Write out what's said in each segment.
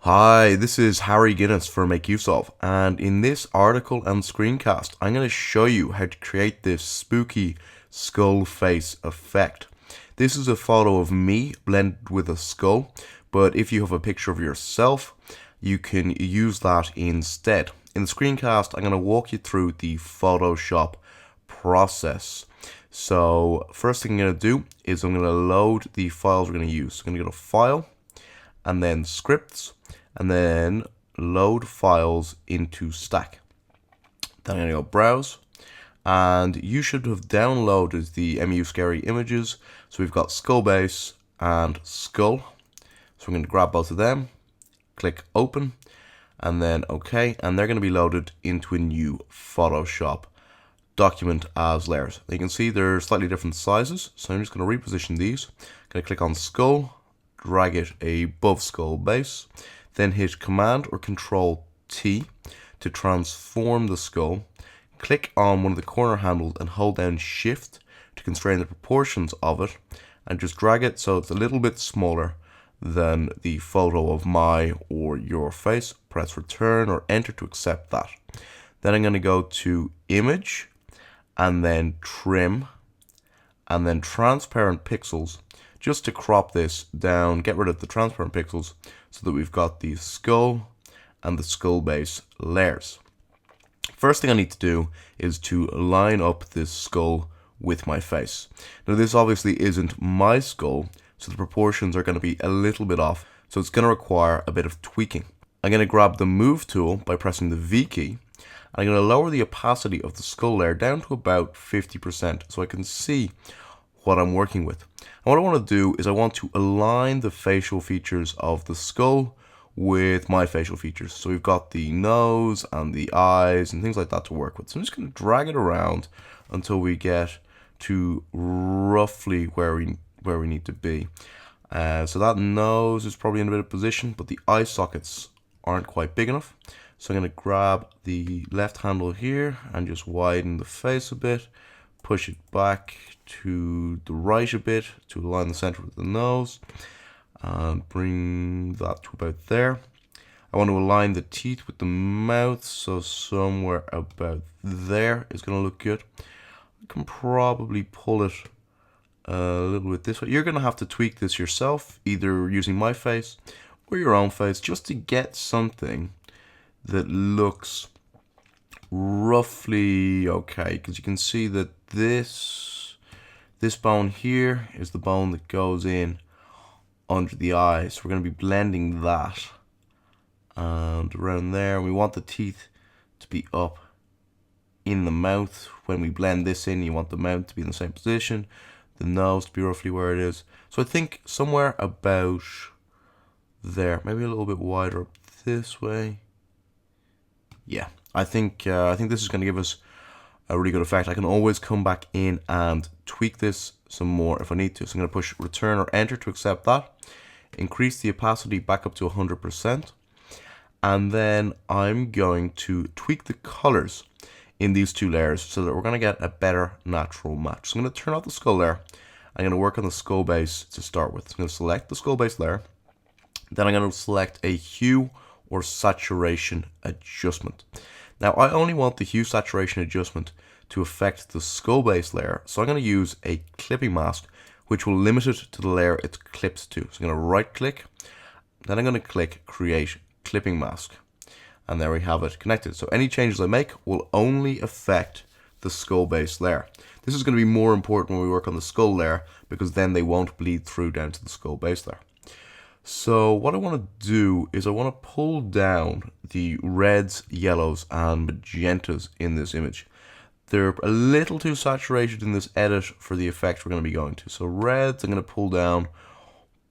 Hi, this is Harry Guinness for Make Use Of, and in this article and screencast, I'm going to show you how to create this spooky skull face effect. This is a photo of me blended with a skull, but if you have a picture of yourself, you can use that instead. In the screencast, I'm going to walk you through the Photoshop process. So, first thing I'm going to do is I'm going to load the files we're going to use. So I'm going to go to File, and then Scripts, and then load files into stack. Then I'm going to go browse, and you should have downloaded the MU Scary images. So we've got skull base and skull. So we're going to grab both of them, click open, and then OK, and they're going to be loaded into a new Photoshop document as layers. You can see they're slightly different sizes, so I'm just going to reposition these. I'm going to click on skull, drag it above skull base, then hit Command or Control T to transform the skull. Click on one of the corner handles and hold down Shift to constrain the proportions of it, and just drag it so it's a little bit smaller than the photo of my or your face. Press Return or Enter to accept that. Then I'm going to go to Image, and then Trim, and then Transparent Pixels, just to crop this down, get rid of the transparent pixels so that we've got the skull and the skull base layers. First thing I need to do is to line up this skull with my face. Now this obviously isn't my skull, so the proportions are going to be a little bit off, so it's going to require a bit of tweaking. I'm going to grab the Move tool by pressing the V key, and I'm going to lower the opacity of the skull layer down to about 50% so I can see what I'm working with. And what I want to do is I want to align the facial features of the skull with my facial features. So we've got the nose and the eyes and things like that to work with. So I'm just going to drag it around until we get to roughly where we need to be. So that nose is probably in a bit of position, but the eye sockets aren't quite big enough. So I'm going to grab the left handle here and just widen the face a bit. Push it back to the right a bit to align the center with the nose, and bring that to about there. I want to align the teeth with the mouth, so somewhere about there is going to look good. I can probably pull it a little bit this way. You're going to have to tweak this yourself, either using my face or your own face, just to get something that looks roughly okay, because you can see that this bone here is the bone that goes in under the eye, so we're going to be blending that and around there. We want the teeth to be up in the mouth. When we blend this in, you want the mouth to be in the same position, the nose to be roughly where it is. So I think somewhere about there, maybe a little bit wider up this way. Yeah, I think this is going to give us a really good effect. I can always come back in and tweak this some more if I need to. So I'm going to push Return or Enter to accept that. Increase the opacity back up to 100%. And then I'm going to tweak the colors in these two layers so that we're going to get a better natural match. So I'm going to turn off the skull layer. I'm going to work on the skull base to start with. So I'm going to select the skull base layer. Then I'm going to select a hue or saturation adjustment. Now I only want the hue saturation adjustment to affect the skull base layer, so I'm going to use a clipping mask which will limit it to the layer it's clipped to. So I'm going to right click, then I'm going to click Create Clipping Mask, and there we have it connected. So any changes I make will only affect the skull base layer. This is going to be more important when we work on the skull layer, because then they won't bleed through down to the skull base layer. So what I want to do is I want to pull down the reds, yellows, and magentas in this image. They're a little too saturated in this edit for the effect we're going to be going to. So reds, I'm going to pull down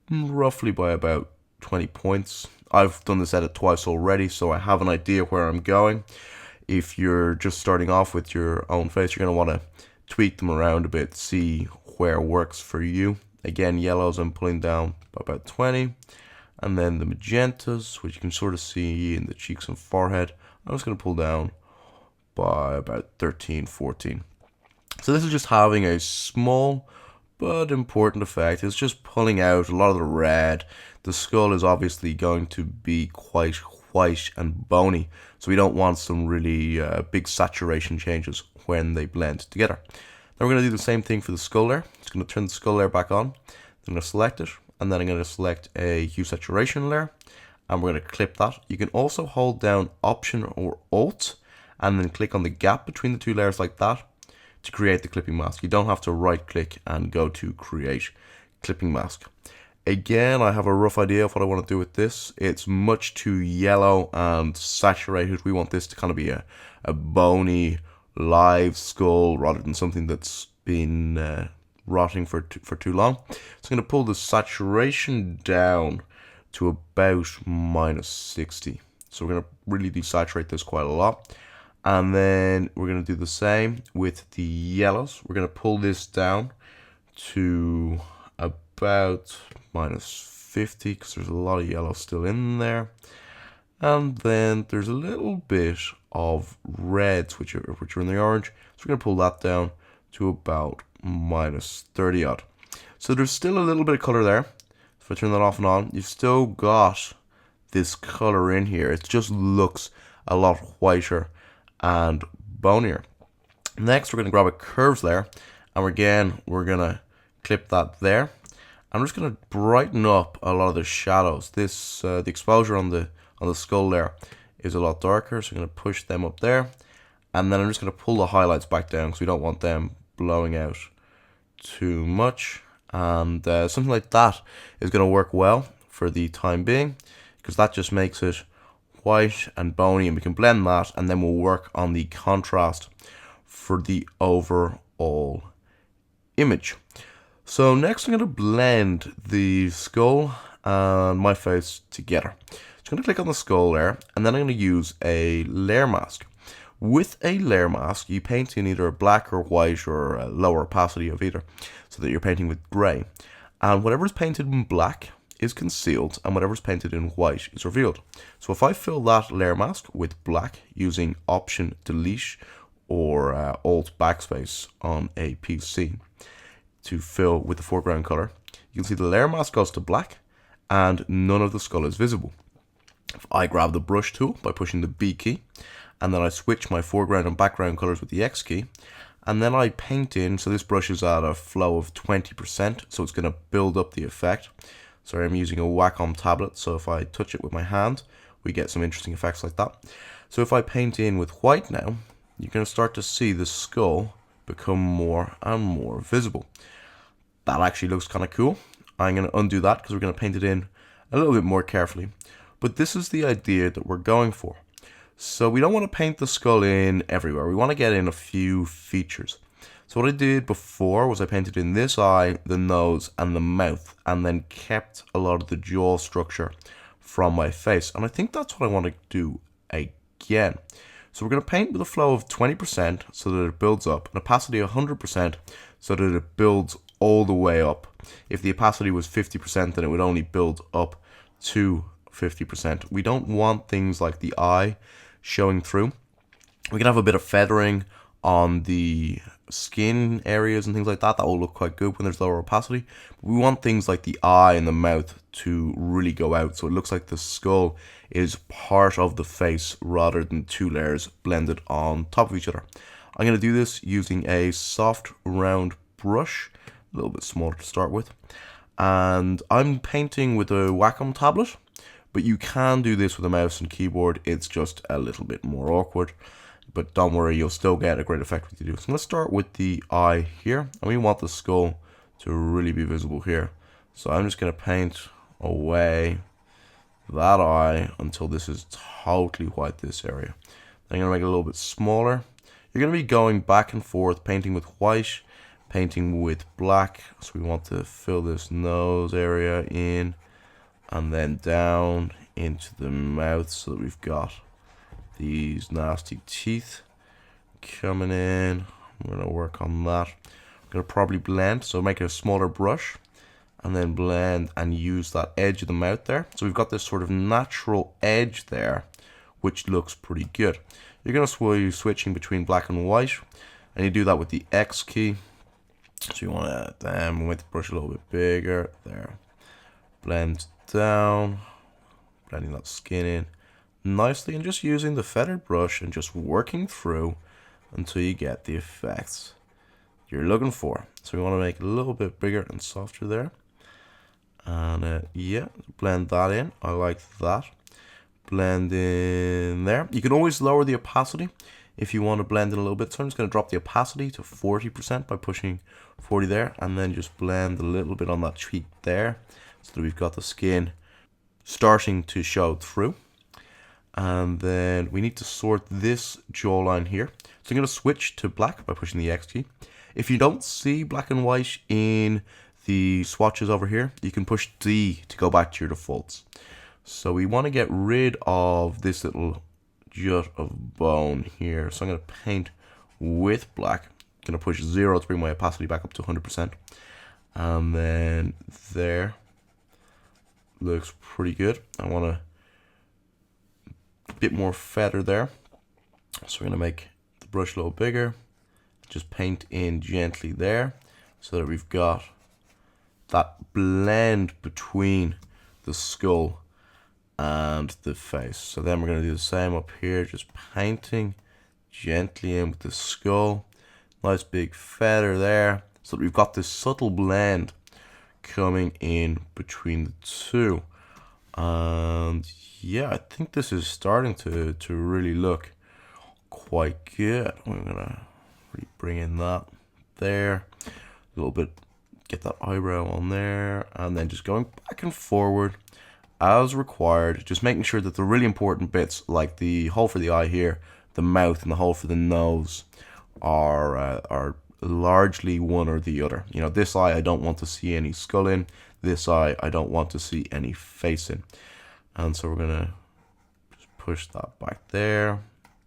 roughly by about 20 points. I've done this edit twice already, so I have an idea where I'm going. If you're just starting off with your own face, you're going to want to tweak them around a bit, see where works for you. Again, yellows I'm pulling down by about 20. And then the magentas, which you can sort of see in the cheeks and forehead, I'm just going to pull down by about 13, 14. So this is just having a small but important effect. It's just pulling out a lot of the red. The skull is obviously going to be quite white and bony, so we don't want some really big saturation changes when they blend together. Now we're going to do the same thing for the skull layer. Just going to turn the skull layer back on. I'm going to select it, and then I'm going to select a hue saturation layer, and we're going to clip that. You can also hold down Option or Alt, and then click on the gap between the two layers like that to create the clipping mask. You don't have to right click and go to create clipping mask. Again, I have a rough idea of what I want to do with this. It's much too yellow and saturated. We want this to kind of be a bony, live skull rather than something that's been rotting for too long. So I'm going to pull the saturation down to about -60. So we're going to really desaturate this quite a lot. And then we're going to do the same with the yellows. We're going to pull this down to about -50 because there's a lot of yellow still in there. And then there's a little bit of reds which are in the orange. So we're going to pull that down to about -30 odd. So there's still a little bit of color there. If I turn that off and on, you've still got this color in here. It just looks a lot whiter and bonier. Next, we're going to grab a curves layer, and we're going to clip that there. I'm just going to brighten up a lot of the shadows. This the exposure on the skull layer is a lot darker, so I'm going to push them up there, and then I'm just going to pull the highlights back down because we don't want them blowing out too much. And something like that is going to work well for the time being because that just makes it white and bony, and we can blend that, and then we'll work on the contrast for the overall image. So next I'm going to blend the skull and my face together. So I'm going to click on the skull layer, and then I'm going to use a layer mask. With a layer mask, you paint in either black or white or a lower opacity of either, so that you're painting with grey. And whatever is painted in black is concealed, and whatever's painted in white is revealed. So if I fill that layer mask with black using Option Delete or Alt Backspace on a PC to fill with the foreground color, you can see the layer mask goes to black and none of the skull is visible. If I grab the brush tool by pushing the B key, and then I switch my foreground and background colors with the X key, and then I paint in, so this brush is at a flow of 20%, so it's going to build up the effect. Sorry, I'm using a Wacom tablet, so if I touch it with my hand, we get some interesting effects like that. So if I paint in with white now, you're going to start to see the skull become more and more visible. That actually looks kind of cool. I'm going to undo that because we're going to paint it in a little bit more carefully. But this is the idea that we're going for. So we don't want to paint the skull in everywhere. We want to get in a few features. So what I did before was I painted in this eye, the nose, and the mouth, and then kept a lot of the jaw structure from my face. And I think that's what I want to do again. So we're going to paint with a flow of 20% so that it builds up, an opacity of 100% so that it builds all the way up. If the opacity was 50%, then it would only build up to 50%. We don't want things like the eye showing through. We can have a bit of feathering on the skin areas and things like that. That will look quite good when there's lower opacity. But we want things like the eye and the mouth to really go out, so it looks like the skull is part of the face rather than two layers blended on top of each other. I'm going to do this using a soft round brush, a little bit smaller to start with, and I'm painting with a Wacom tablet, but you can do this with a mouse and keyboard. It's just a little bit more awkward. But don't worry, you'll still get a great effect with you do. So let's start with the eye here, and we want the skull to really be visible here. So I'm just going to paint away that eye until this is totally white, this area. Then I'm going to make it a little bit smaller. You're going to be going back and forth, painting with white, painting with black. So we want to fill this nose area in, and then down into the mouth so that we've got these nasty teeth coming in. I'm going to work on that. I'm going to probably blend, so make it a smaller brush, and then blend and use that edge of the mouth there. So we've got this sort of natural edge there, which looks pretty good. You're going to be switching between black and white, and you do that with the X key. So you want to make the brush a little bit bigger. There. Blend down. Blending that skin in nicely, and just using the feathered brush and just working through until you get the effects you're looking for. So we want to make it a little bit bigger and softer there. And yeah, blend that in. I like that. Blend in there. You can always lower the opacity if you want to blend in a little bit. So I'm just going to drop the opacity to 40% by pushing 40 there, and then just blend a little bit on that cheek there so that we've got the skin starting to show through. And then we need to sort this jawline here. So I'm going to switch to black by pushing the X key. If you don't see black and white in the swatches over here, you can push D to go back to your defaults. So we want to get rid of this little jut of bone here. So I'm going to paint with black. I'm going to push 0 to bring my opacity back up to 100%. And then there. Looks pretty good. I want a bit more feather there. So we're going to make the brush a little bigger. Just paint in gently there so that we've got that blend between the skull and the face. So then we're going to do the same up here, just painting gently in with the skull. Nice big feather there so that we've got this subtle blend coming in between the two. And yeah, I think this is starting to really look quite good. We're gonna really bring in that there a little bit, get that eyebrow on there, and then just going back and forward as required, just making sure that the really important bits like the hole for the eye here, the mouth, and the hole for the nose are largely one or the other. You know, this eye I don't want to see any skull in, this eye I don't want to see any face in. And so we're gonna just push that back there.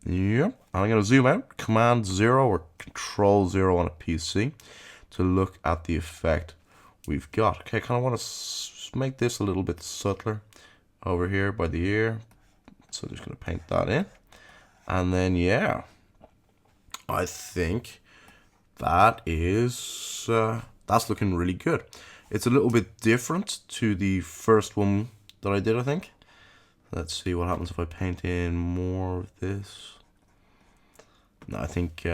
Yep. And I'm gonna zoom out, Command 0 or Control 0 on a PC to look at the effect we've got. Okay, I kind of want to make this a little bit subtler over here by the ear. So just gonna paint that in. And then yeah, I think that is that's looking really good. It's a little bit different to the first one that I did, I think. Let's see what happens if I paint in more of this. No, I think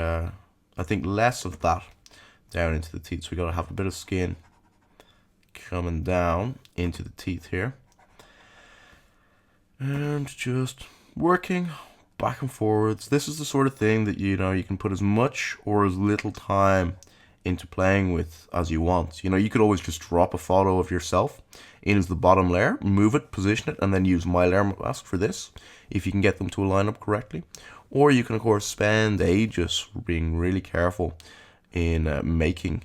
less of that down into the teeth. So we gotta have a bit of skin coming down into the teeth here. And just working back and forwards. This is the sort of thing that, you know, you can put as much or as little time into playing with as you want. You know, you could always just drop a photo of yourself in as the bottom layer, move it, position it, and then use my layer mask for this, if you can get them to line up correctly. Or you can, of course, spend ages being really careful in making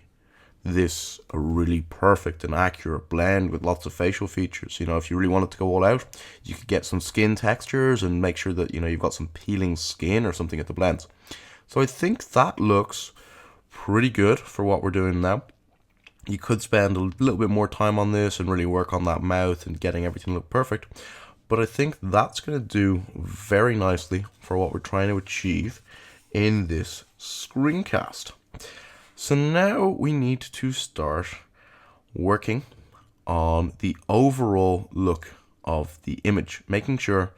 this a really perfect and accurate blend with lots of facial features. You know, if you really wanted to go all out, you could get some skin textures and make sure that, you know, you've got some peeling skin or something at the blends. So I think that looks pretty good for what we're doing now. You could spend a little bit more time on this and really work on that mouth and getting everything look perfect. But I think that's going to do very nicely for what we're trying to achieve in this screencast. So now we need to start working on the overall look of the image, making sure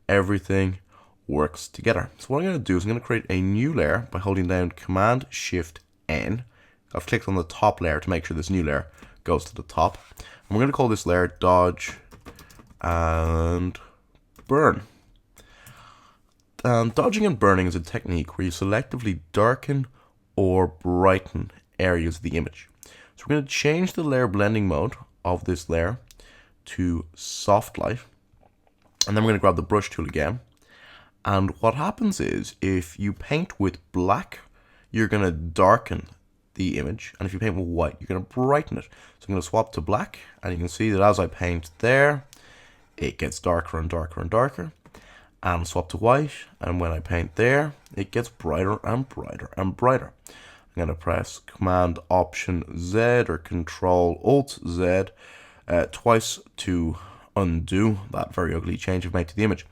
everything works together. So what I'm going to do is I'm going to create a new layer by holding down Command Shift N. I've clicked on the top layer to make sure this new layer goes to the top. And we're going to call this layer Dodge and Burn. Dodging and burning is a technique where you selectively darken or brighten areas of the image. So we're going to change the layer blending mode of this layer to soft light. And then we're going to grab the brush tool again. And what happens is, if you paint with black, you're going to darken the image. And if you paint with white, you're going to brighten it. So I'm going to swap to black. And you can see that as I paint there, it gets darker and darker and darker. And swap to white, and when I paint there, it gets brighter and brighter and brighter. I'm going to press Command Option Z or Control Alt Z twice to undo that very ugly change we've made to the image.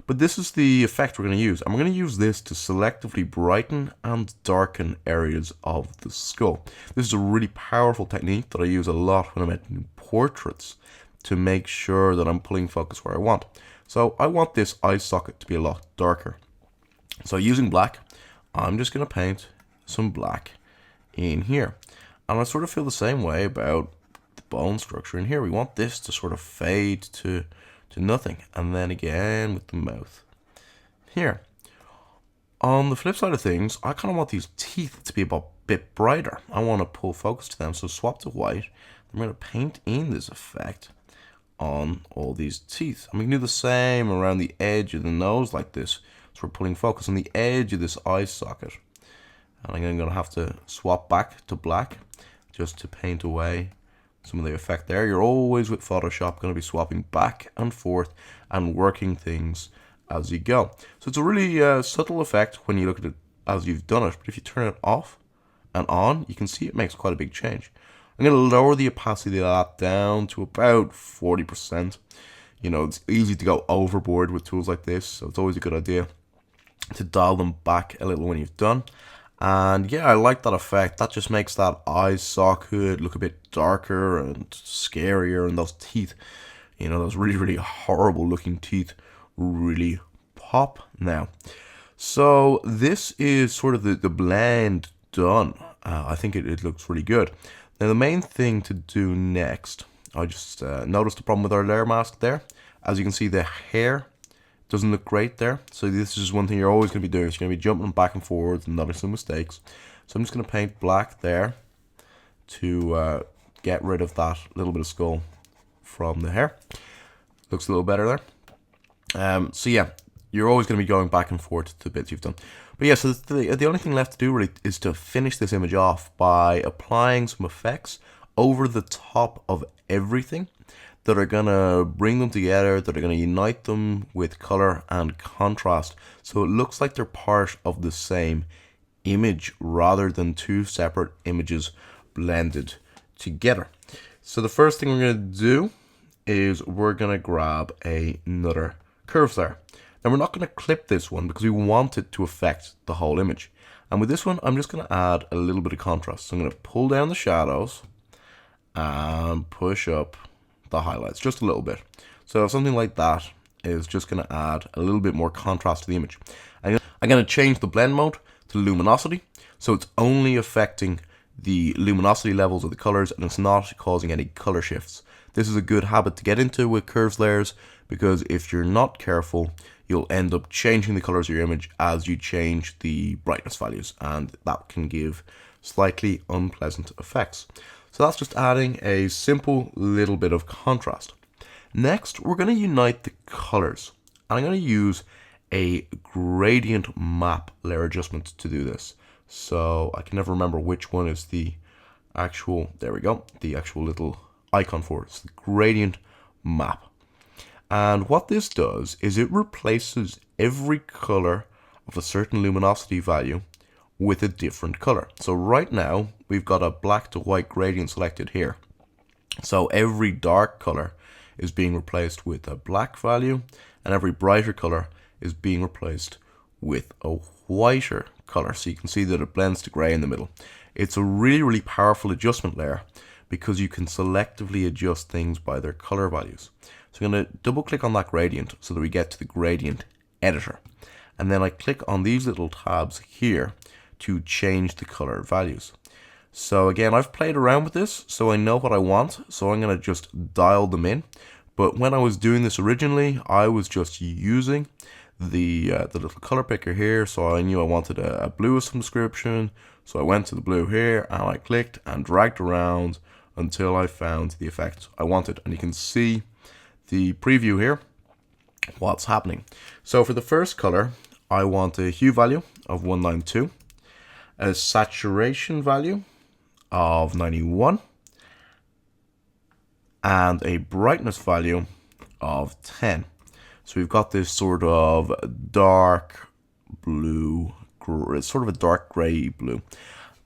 But this is the effect we're going to use, and we're going to use this to selectively brighten and darken areas of the skull. This is a really powerful technique that I use a lot when I'm making portraits to make sure that I'm pulling focus where I want. So I want this eye socket to be a lot darker. So using black, I'm just going to paint some black in here. And I sort of feel the same way about the bone structure in here. We want this to sort of fade to nothing. And then again with the mouth here. On the flip side of things, I kind of want these teeth to be a bit brighter. I want to pull focus to them, so swap to white. I'm going to paint in this effect on all these teeth. And we can do the same around the edge of the nose like this. So we're pulling focus on the edge of this eye socket. And I'm going to have to swap back to black just to paint away some of the effect there. You're always with Photoshop going to be swapping back and forth and working things as you go. So it's a really subtle effect when you look at it as you've done it. But if you turn it off and on, you can see it makes quite a big change. I'm going to lower the opacity of that down to about 40%. You know, it's easy to go overboard with tools like this, so it's always a good idea to dial them back a little when you've done. And yeah, I like that effect. That just makes that eye socket look a bit darker and scarier, and those teeth, you know, those really, really horrible looking teeth really pop now. So this is sort of the blend done. I think it looks really good. Now the main thing to do next, I just noticed the problem with our layer mask there. As you can see, the hair doesn't look great there. So this is one thing you're always going to be doing. So you're going to be jumping back and forwards and noticing mistakes. So I'm just going to paint black there to get rid of that little bit of skull from the hair. Looks a little better there. So yeah, you're always going to be going back and forth to the bits you've done. But yeah, so the only thing left to do really is to finish this image off by applying some effects over the top of everything that are going to bring them together, that are going to unite them with color and contrast. So it looks like they're part of the same image rather than two separate images blended together. So the first thing we're going to do is we're going to grab another curves layer. Now we're not going to clip this one because we want it to affect the whole image. And with this one, I'm just going to add a little bit of contrast. So I'm going to pull down the shadows and push up the highlights just a little bit. So something like that is just going to add a little bit more contrast to the image. I'm going to change the blend mode to luminosity. So it's only affecting the luminosity levels of the colors and it's not causing any color shifts. This is a good habit to get into with curves layers because if you're not careful, you'll end up changing the colors of your image as you change the brightness values, and that can give slightly unpleasant effects. So that's just adding a simple little bit of contrast. Next, we're going to unite the colors. And I'm going to use a gradient map layer adjustment to do this. So I can never remember which one is the actual, there we go, the actual little icon for it. It's the gradient map. And what this does is it replaces every color of a certain luminosity value with a different color. So right now we've got a black to white gradient selected here. So every dark color is being replaced with a black value and every brighter color is being replaced with a whiter color. So you can see that it blends to gray in the middle. It's a really, really powerful adjustment layer because you can selectively adjust things by their color values. So I'm going to double click on that gradient so that we get to the gradient editor. And then I click on these little tabs here to change the color values. So again, I've played around with this so I know what I want. So I'm going to just dial them in. But when I was doing this originally, I was just using the little color picker here. So I knew I wanted a blue of some description. So I went to the blue here and I clicked and dragged around until I found the effect I wanted. And you can see the preview here, what's happening. So for the first color, I want a hue value of 192, a saturation value of 91, and a brightness value of 10. So we've got this sort of dark blue, sort of a dark gray blue.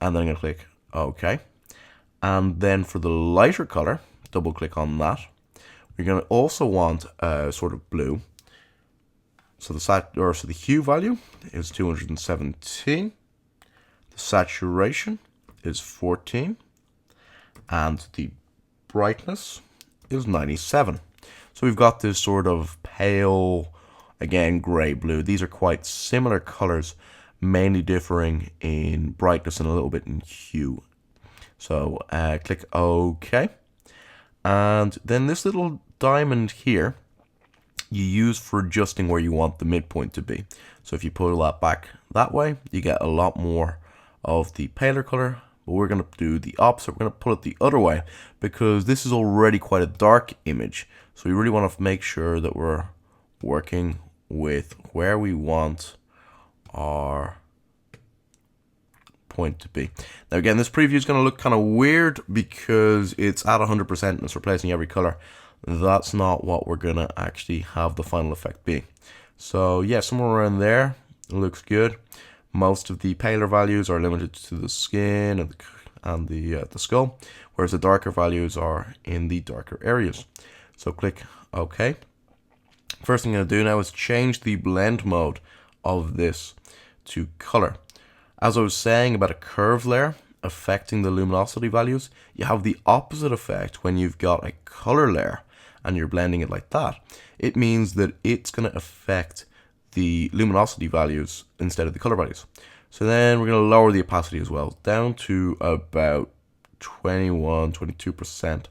And then I'm going to click OK. And then for the lighter color, double click on that. You're going to also want a sort of blue. So the hue value is 217. The saturation is 14, and the brightness is 97. So we've got this sort of pale, again, gray blue. These are quite similar colors, mainly differing in brightness and a little bit in hue. So click OK. And then this little diamond here, you use for adjusting where you want the midpoint to be. So if you pull that back that way, you get a lot more of the paler color. But we're going to do the opposite. We're going to pull it the other way because this is already quite a dark image. So we really want to make sure that we're working with where we want our point to be. Now again, this preview is going to look kind of weird because it's at 100% and it's replacing every color. That's not what we're going to actually have the final effect be. So yeah, somewhere around there, it looks good. Most of the paler values are limited to the skin and the skull, whereas the darker values are in the darker areas. So click OK. First thing I'm going to do now is change the blend mode of this to color. As I was saying about a curve layer affecting the luminosity values, you have the opposite effect when you've got a color layer and you're blending it like that. It means that it's going to affect the luminosity values instead of the color values. So then we're going to lower the opacity as well, down to about 22%,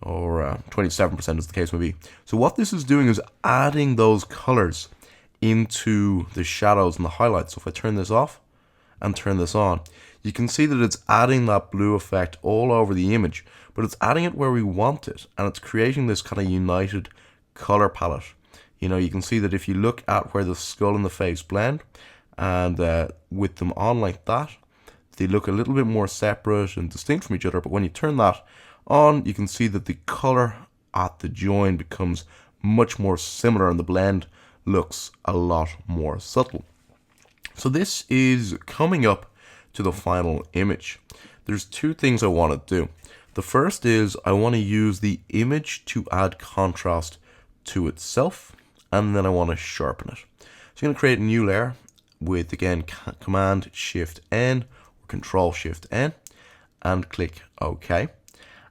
or 27% as the case may be. So what this is doing is adding those colors into the shadows and the highlights. So if I turn this off and turn this on, you can see that it's adding that blue effect all over the image, but it's adding it where we want it, and it's creating this kind of united color palette. You know, you can see that if you look at where the skull and the face blend, and with them on like that, they look a little bit more separate and distinct from each other. But when you turn that on, you can see that the color at the join becomes much more similar, and the blend looks a lot more subtle. So this is coming up to the final image. There's two things I want to do. The first is I want to use the image to add contrast to itself, and then I want to sharpen it. So I'm going to create a new layer with, again, Command Shift N or Control Shift N, and click OK.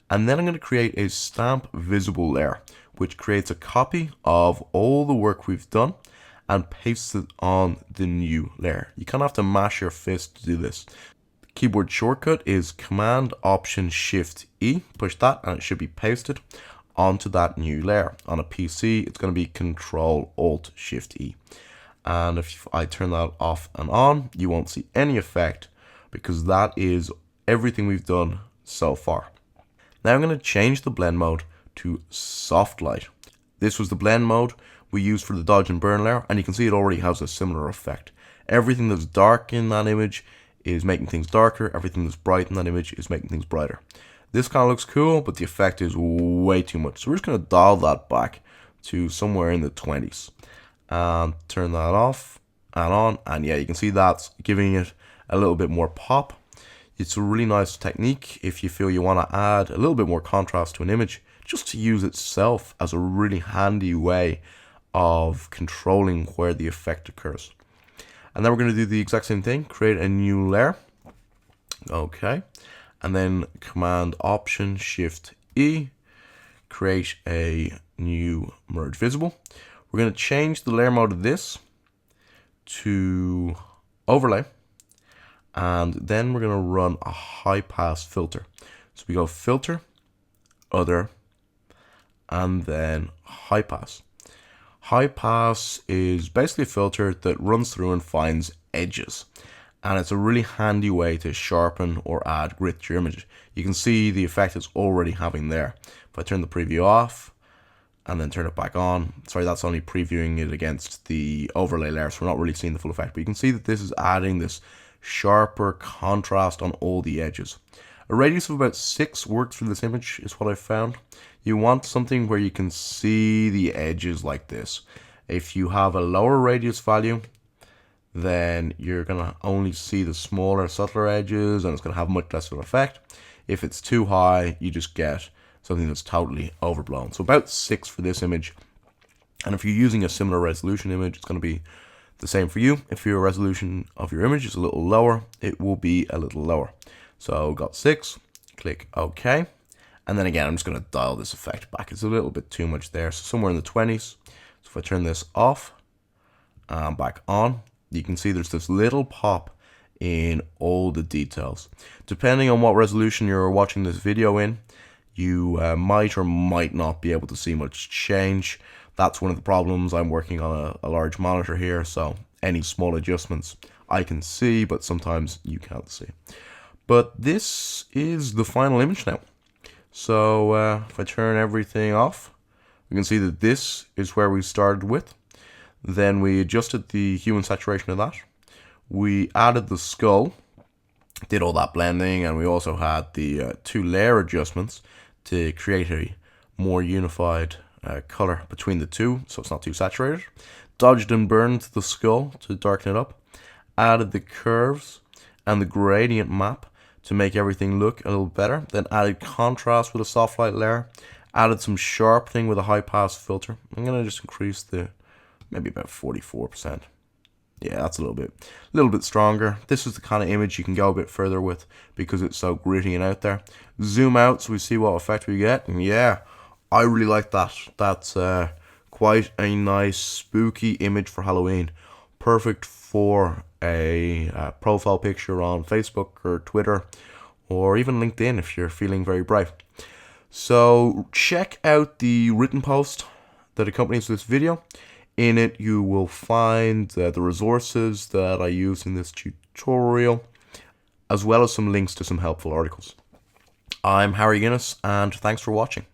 And then I'm going to create a stamp visible layer, which creates a copy of all the work we've done and pastes it on the new layer. You kind of have to mash your fist to do this. The keyboard shortcut is Command Option Shift E. Push that and it should be pasted onto that new layer. On a PC, it's going to be Control Alt Shift E. And if I turn that off and on, you won't see any effect because that is everything we've done so far. Now I'm going to change the blend mode to soft light. This was the blend mode we used for the dodge and burn layer, and you can see it already has a similar effect. Everything that's dark in that image is making things darker. Everything that's bright in that image is making things brighter. This kind of looks cool, but the effect is way too much. So we're just going to dial that back to somewhere in the 20s. And turn that off and on, and yeah, you can see that's giving it a little bit more pop. It's a really nice technique if you feel you want to add a little bit more contrast to an image, just to use itself as a really handy way of controlling where the effect occurs. And then we're going to do the exact same thing, create a new layer. Okay, and then Command Option Shift E, create a new merge visible. We're going to change the layer mode of this to overlay, and then we're going to run a high pass filter. So we go filter, other, and then high pass. High pass is basically a filter that runs through and finds edges, and it's a really handy way to sharpen or add grit to your image. You can see the effect it's already having there. If I turn the preview off and then turn it back on, sorry, that's only previewing it against the overlay layer, so we're not really seeing the full effect, but you can see that this is adding this sharper contrast on all the edges. A radius of about 6 works for this image is what I found. You want something where you can see the edges like this. If you have a lower radius value, then you're going to only see the smaller, subtler edges, and it's going to have much less of an effect. If it's too high, you just get something that's totally overblown. So about 6 for this image. And if you're using a similar resolution image, it's going to be the same for you. If your resolution of your image is a little lower, it will be a little lower. So got 6, click OK. And then again, I'm just going to dial this effect back. It's a little bit too much there. So somewhere in the 20s. So if I turn this off and back on, you can see there's this little pop in all the details. Depending on what resolution you're watching this video in, you might or might not be able to see much change. That's one of the problems. I'm working on a large monitor here, so any small adjustments I can see, but sometimes you can't see. But this is the final image now. So if I turn everything off, we can see that this is where we started with. Then we adjusted the hue and saturation of that. We added the skull, did all that blending, and we also had the 2 layer adjustments to create a more unified color between the two, so it's not too saturated. Dodged and burned the skull to darken it up. Added the curves and the gradient map to make everything look a little better. Then added contrast with a soft light layer. Added some sharpening with a high pass filter. I'm gonna just increase the maybe about 44%. Yeah, that's a little bit stronger. This is the kind of image you can go a bit further with because it's so gritty and out there. Zoom out so we see what effect we get. And yeah, I really like that. That's quite a nice spooky image for Halloween. Perfect for a profile picture on Facebook or Twitter or even LinkedIn if you're feeling very brave. So check out the written post that accompanies this video. In it you will find the resources that I use in this tutorial, as well as some links to some helpful articles. I'm Harry Guinness, and thanks for watching.